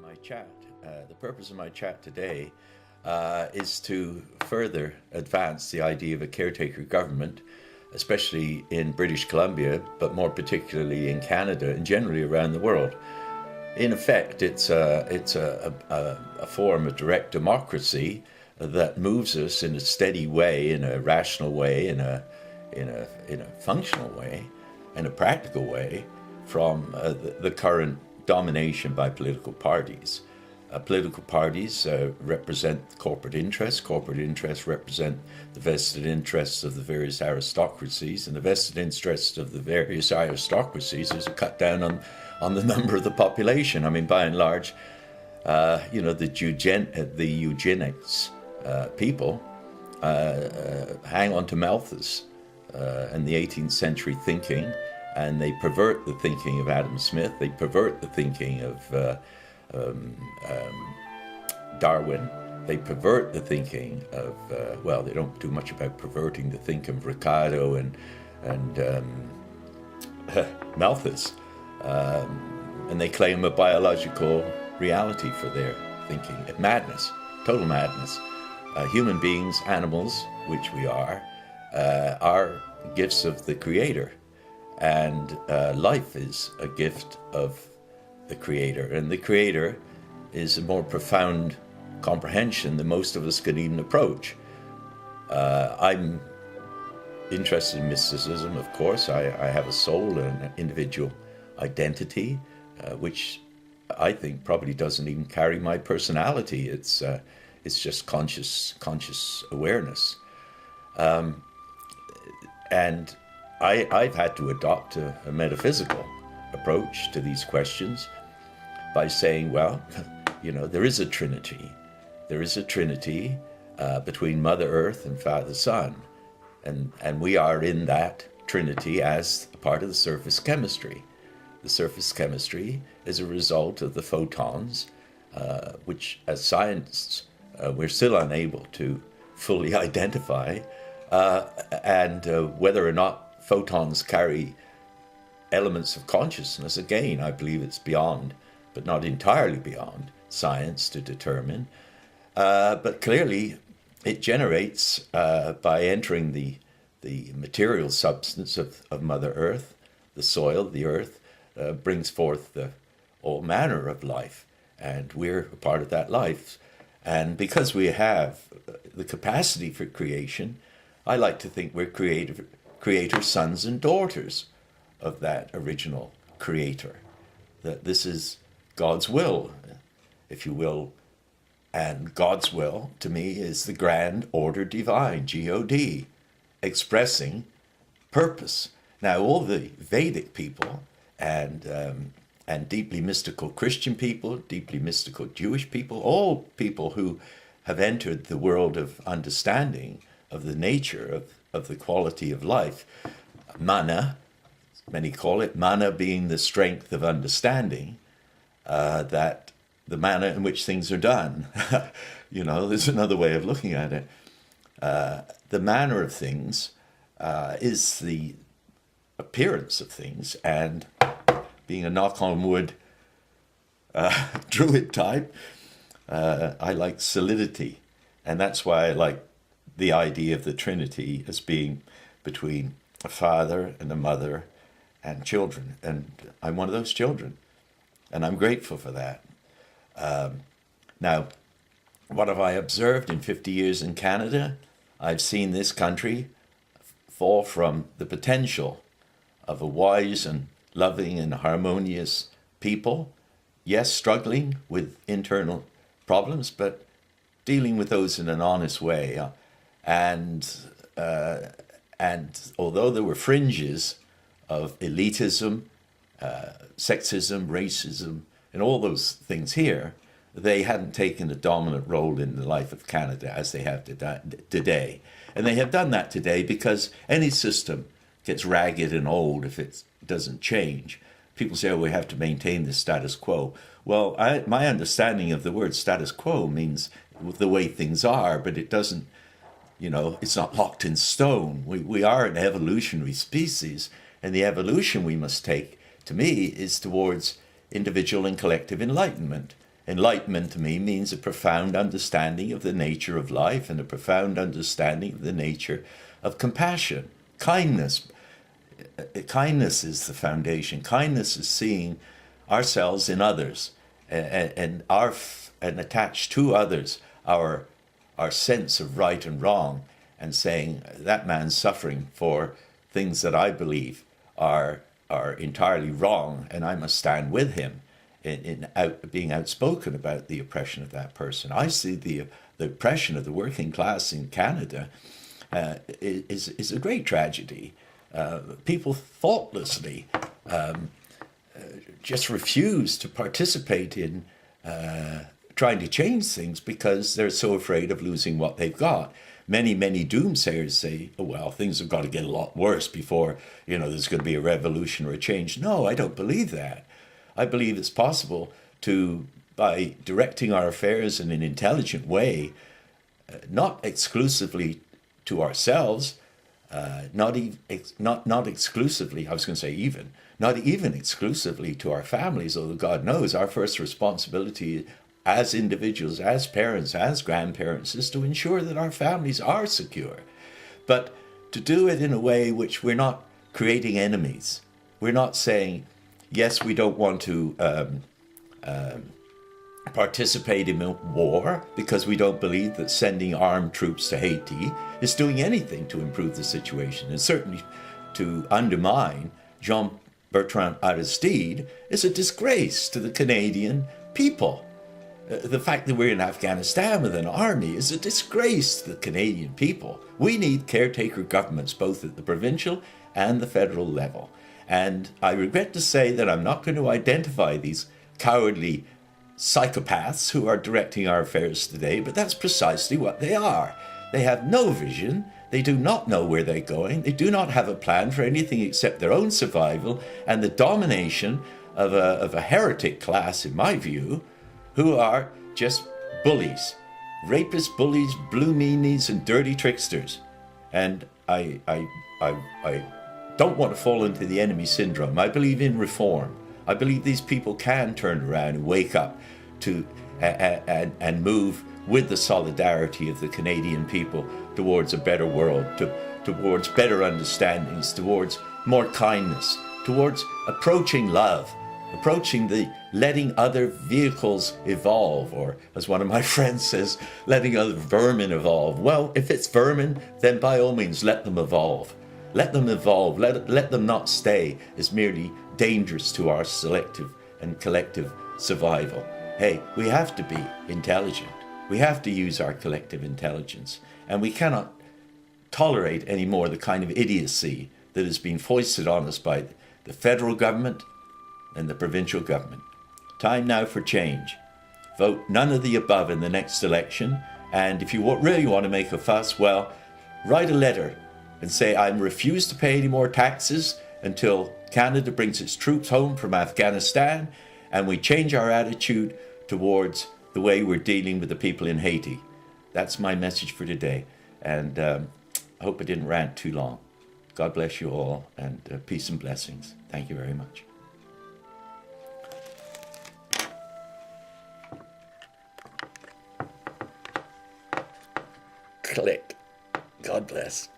My chat, the purpose of my chat today is to further advance the idea of a caretaker government, especially in British Columbia, but more particularly in Canada and generally around the world. In effect, it's a form of direct democracy that moves us in a steady way, in a rational way, in a functional way, in a practical way, from the current domination by political parties. Political parties represent corporate interests. Corporate interests represent the vested interests of the various aristocracies, and the vested interests of the various aristocracies is a cut down on the number of the population. I mean, by and large, the eugenics people hang on to Malthus and the 18th century thinking, and they pervert the thinking of Adam Smith. They pervert the thinking of Darwin. They pervert the thinking of, they don't do much about perverting the thinking of Ricardo and Malthus. And they claim a biological reality for their thinking. Madness, total madness. Human beings, animals, which we are gifts of the Creator. And life is a gift of the Creator. And the Creator is a more profound comprehension than most of us could even approach. I'm interested in mysticism, of course. I have a soul and an individual identity, which I think probably doesn't even carry my personality. It's just conscious awareness. And I've had to adopt a metaphysical approach to these questions by saying, well, there is a trinity. There is a trinity between Mother Earth and Father Sun. And we are in that trinity as a part of the surface chemistry. The surface chemistry is a result of the photons, which as scientists we're still unable to fully identify, and whether or not photons carry elements of consciousness, again, I believe it's beyond, but not entirely beyond, science to determine. But clearly, it generates, by entering the material substance of Mother Earth, the soil, the earth, brings forth all manner of life. And we're a part of that life. And because we have the capacity for creation, I like to think we're creator sons and daughters of that original creator. That this is God's will, if you will. And God's will, to me, is the grand order divine, G-O-D, expressing purpose. Now, all the Vedic people and deeply mystical Christian people, deeply mystical Jewish people, all people who have entered the world of understanding of the nature of the quality of life. Mana, many call it, mana being the strength of understanding, that the manner in which things are done. There's another way of looking at it. The manner of things is the appearance of things, and being a knock on wood druid type, I like solidity. And that's why I like the idea of the Trinity as being between a father and a mother and children. And I'm one of those children. And I'm grateful for that. Now, what have I observed in 50 years in Canada? I've seen this country fall from the potential of a wise and loving and harmonious people, yes, struggling with internal problems, but dealing with those in an honest way. And although there were fringes of elitism, sexism, racism, and all those things here, they hadn't taken a dominant role in the life of Canada as they have today. And they have done that today because any system gets ragged and old if it doesn't change. People say, we have to maintain the status quo. Well, my understanding of the word status quo means the way things are, but it doesn't, it's not locked in stone. We are an evolutionary species, and the evolution we must take, to me, is towards individual and collective enlightenment. Enlightenment to me means a profound understanding of the nature of life and a profound understanding of the nature of compassion, kindness. Kindness is the foundation. Kindness is seeing ourselves in others and attached to others our sense of right and wrong, and saying that man's suffering for things that I believe are entirely wrong, and I must stand with him in being outspoken about the oppression of that person. I see the oppression of the working class in Canada is a great tragedy. People thoughtlessly just refuse to participate in trying to change things because they're so afraid of losing what they've got. Many doomsayers say, oh, well, things have got to get a lot worse before, there's going to be a revolution or a change. No, I don't believe that. I believe it's possible to, by directing our affairs in an intelligent way, not exclusively to ourselves, not exclusively, I was going to say even, not even exclusively to our families, although God knows our first responsibility as individuals, as parents, as grandparents, is to ensure that our families are secure. But to do it in a way which we're not creating enemies. We're not saying, yes, we don't want to participate in war because we don't believe that sending armed troops to Haiti is doing anything to improve the situation. And certainly to undermine Jean-Bertrand Aristide is a disgrace to the Canadian people. The fact that we're in Afghanistan with an army is a disgrace to the Canadian people. We need caretaker governments both at the provincial and the federal level. And I regret to say that I'm not going to identify these cowardly psychopaths who are directing our affairs today, but that's precisely what they are. They have no vision. They do not know where they're going. They do not have a plan for anything except their own survival and the domination of a heretic class, in my view, who are just bullies, rapists, bullies, blue meanies, and dirty tricksters. And I don't want to fall into the enemy syndrome. I believe in reform. I believe these people can turn around and wake up to and move with the solidarity of the Canadian people towards a better world, towards better understandings, towards more kindness, towards approaching love, approaching the letting other vehicles evolve, or as one of my friends says, letting other vermin evolve. Well, if it's vermin, then by all means let them evolve. Let them evolve. Let them not stay as merely dangerous to our selective and collective survival. Hey, we have to be intelligent. We have to use our collective intelligence. And we cannot tolerate anymore the kind of idiocy that has been foisted on us by the federal government and the provincial government. Time now for change. Vote none of the above in the next election. And if you really want to make a fuss, well, write a letter and say, I refuse to pay any more taxes until Canada brings its troops home from Afghanistan and we change our attitude towards the way we're dealing with the people in Haiti. That's my message for today. And I hope I didn't rant too long. God bless you all, and peace and blessings. Thank you very much. Click. God bless.